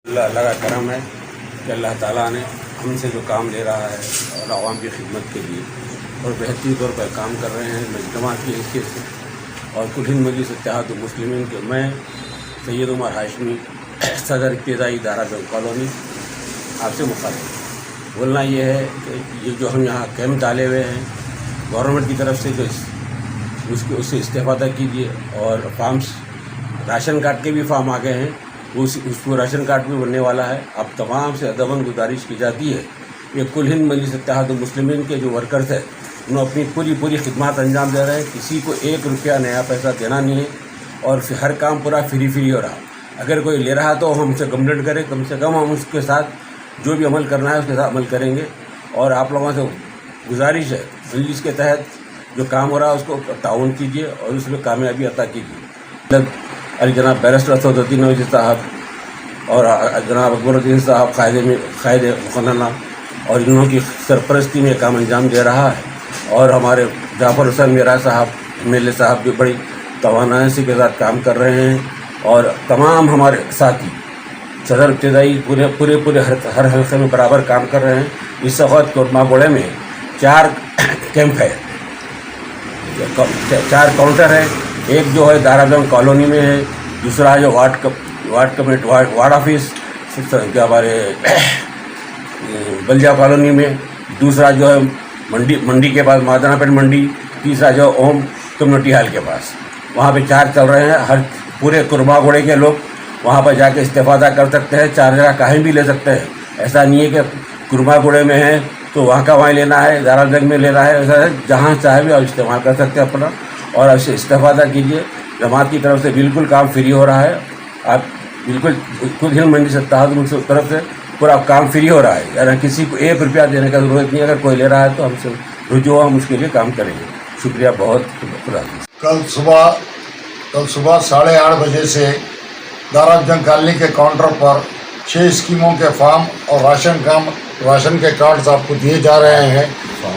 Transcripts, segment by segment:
اللہ کا کرم ہے کہ اللہ تعالیٰ نے ہم سے جو کام لے رہا ہے اور عوام کی خدمت کے لیے اور بہترین طور پر کام کر رہے ہیں جماعت کی حیثیت سے اور کل ہند مجلس اتحاد المسلمین کے میں سید عمر ہاشمی صدر ابتدائی دارالعلوم کالونی آپ سے مخاطب بولنا یہ ہے کہ یہ جو ہم یہاں کیمپ ڈالے ہوئے ہیں گورنمنٹ کی طرف سے جو اس سے استفادہ کیجیے اور فارمس راشن کارڈ کے بھی فارم آ گئے ہیں اس کو راشن کارڈ بھی بننے والا ہے. اب تمام سے ادباً گزارش کی جاتی ہے کہ کل ہند مجلس اتحاد المسلمین کے جو ورکرز ہیں انہوں اپنی پوری خدمات انجام دے رہے ہیں. کسی کو 1 روپیہ نیا پیسہ دینا نہیں ہے اور ہر کام پورا فری ہو رہا. اگر کوئی لے رہا تو ہم سے کمپلینٹ کرے, کم سے کم ہم اس کے ساتھ جو بھی عمل کرنا ہے اس کے ساتھ عمل کریں گے. اور آپ لوگوں سے گزارش ہے مجلس کے تحت جو کام ہو رہا ہے اس کو تعاون کیجیے اور اس میں کامیابی عطا کیجیے. جناب بیرسٹر اسد الدین اویسی صاحب اور جناب اکبر الدین صاحب قائد مقننہ اور انہوں کی سرپرستی میں کام انجام دے رہا ہے. اور ہمارے جعفر حسین میرا صاحب MLA صاحب بھی بڑی توانائی کے ساتھ کام کر رہے ہیں. اور تمام ہمارے ساتھی صدر ابتدائی پورے ہر حلقے میں برابر کام کر رہے ہیں. اس وقت کورما گوڑے میں 4 کیمپ ہے, 4 کاؤنٹر ہے. ایک جو ہے دارالعلوم کالونی میں ہے, دوسرا جو وارڈ آفس ہمارے بلجا کالونی میں, دوسرا جو ہے منڈی کے پاس مادنا پیٹ منڈی, تیسرا جو اوم کمیونٹی ہال کے پاس. وہاں پہ 4 چل رہے ہیں. ہر پورے کورما گوڑے کے لوگ وہاں پہ جا کے استفادہ کر سکتے ہیں. 4 جگہ کہیں بھی لے سکتے ہیں. ایسا نہیں ہے کہ کورما گوڑے میں ہے تو وہاں کا وہیں لینا ہے, دارالعلوم میں لینا ہے. ایسا ہے جہاں چاہے بھی آپ استعمال کر سکتے ہیں اپنا, اور اسے استفادہ کیجیے. جماعت کی طرف سے بالکل کام فری ہو رہا ہے. آپ بالکل خود ہند مجلس اتحاد کی طرف سے پورا کام فری ہو رہا ہے. یعنی کسی کو 1 روپیہ دینے کا ضرورت نہیں. اگر کوئی لے رہا ہے تو ہم سے رجوع ہم اس کے لیے کام کریں گے. شکریہ بہت. خدا حافظ. کل صبح 8:30 بجے سے دارالجنگ کالونی کے کاؤنٹر پر 6 اسکیموں کے فارم اور راشن کے کارڈز آپ کو دیے جا رہے ہیں.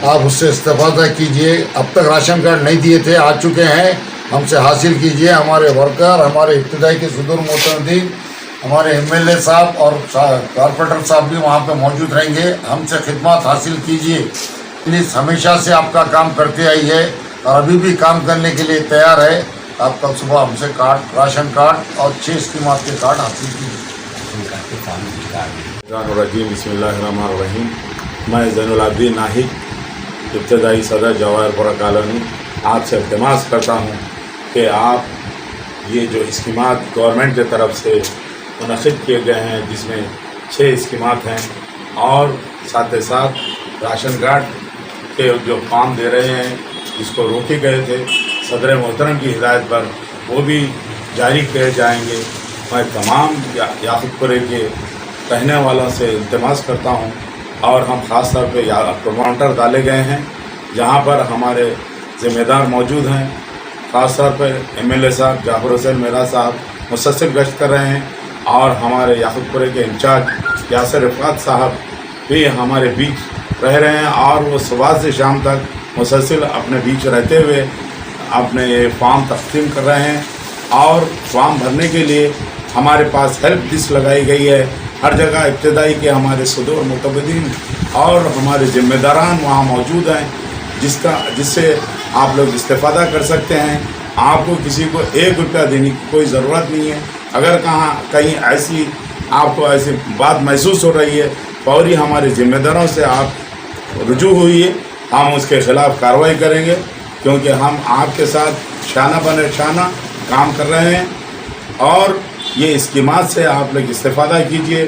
آپ اس سے استفادہ کیجئے. اب تک راشن کارڈ نہیں دیے تھے, آ چکے ہیں, ہم سے حاصل کیجئے. ہمارے ورکر, ہمارے ابتدائی کے صدور محترمین, ہمارے MLA صاحب اور کارپوریٹر صاحب بھی وہاں پہ موجود رہیں گے. ہم سے خدمات حاصل کیجئے. پلیز ہمیشہ سے آپ کا کام کرتے آئی ہے اور ابھی بھی کام کرنے کے لیے تیار ہے. آپ کل صبح ہم سے راشن کارڈ اور 6 اسکیمات کے کارڈ حاصل کیجیے. بسم اللہ الرحمن الرحیم. میں زین العابدین ناہید, ابتدائی صدر جواہر پورہ کالونی, آپ سے التماس کرتا ہوں کہ آپ یہ جو اسکیمات گورنمنٹ کی طرف سے منعقد کیے گئے ہیں, جس میں 6 اسکیمات ہیں اور ساتھ راشن کارڈ کے جو فارم دے رہے ہیں جس کو روکے گئے تھے صدر محترم کی ہدایت پر, وہ بھی جاری کیے جائیں گے. میں تمام یاقوت پورے کے رہنے والوں سے التماس کرتا ہوں. اور ہم خاص طور پہ کاؤنٹر ڈالے گئے ہیں جہاں پر ہمارے ذمہ دار موجود ہیں. خاص طور پہ MLA صاحب جعفر حسین میرا صاحب مسلسل گشت کر رہے ہیں, اور ہمارے یاقوت پورے کے انچارج یاسر رفعت صاحب بھی ہمارے بیچ رہ رہے ہیں, اور وہ صبح سے شام تک مسلسل اپنے بیچ رہتے ہوئے اپنے فارم تقسیم کر رہے ہیں. اور فارم بھرنے کے لیے ہمارے پاس ہیلپ ڈیسک لگائی گئی ہے. ہر جگہ ابتدائی کے ہمارے صدور متبدین اور ہمارے ذمہ داران وہاں موجود ہیں, جس سے آپ لوگ استفادہ کر سکتے ہیں. آپ کو کسی کو 1 روپیہ دینے کی کوئی ضرورت نہیں ہے. اگر کہیں آپ کو ایسی بات محسوس ہو رہی ہے, فوری ہمارے ذمہ داروں سے آپ رجوع ہوئیے. ہم اس کے خلاف کارروائی کریں گے, کیونکہ ہم آپ کے ساتھ شانہ بہ شانہ کام کر رہے ہیں. اور یہ اسکیمات سے آپ لوگ استفادہ کیجئے.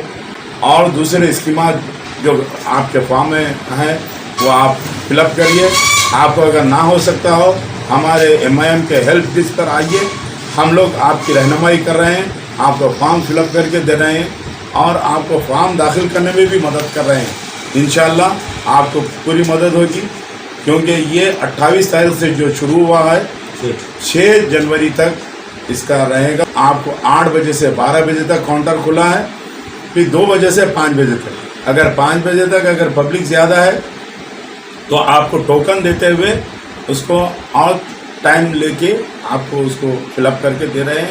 اور دوسرے اسکیمات جو آپ کے فارم میں ہیں وہ آپ فل اپ کریے. آپ کو اگر نہ ہو سکتا ہو, ہمارے MIM کے ہیلپ ڈیسک پر آئیے. ہم لوگ آپ کی رہنمائی کر رہے ہیں, آپ کو فارم فل اپ کر کے دے رہے ہیں, اور آپ کو فارم داخل کرنے میں بھی مدد کر رہے ہیں. انشاءاللہ آپ کو پوری مدد ہوگی, کیونکہ یہ 28 تاریخ سے جو شروع ہوا ہے 6 جنوری تک اس کا رہے گا. آپ کو 8 بجے سے 12 بجے تک کاؤنٹر کھلا ہے, پھر 2 بجے سے 5 بجے تک. اگر 5 بجے تک اگر پبلک زیادہ ہے تو آپ کو ٹوکن دیتے ہوئے اس کو اور ٹائم لے کے آپ کو اس کو فل اپ کر کے دے رہے ہیں.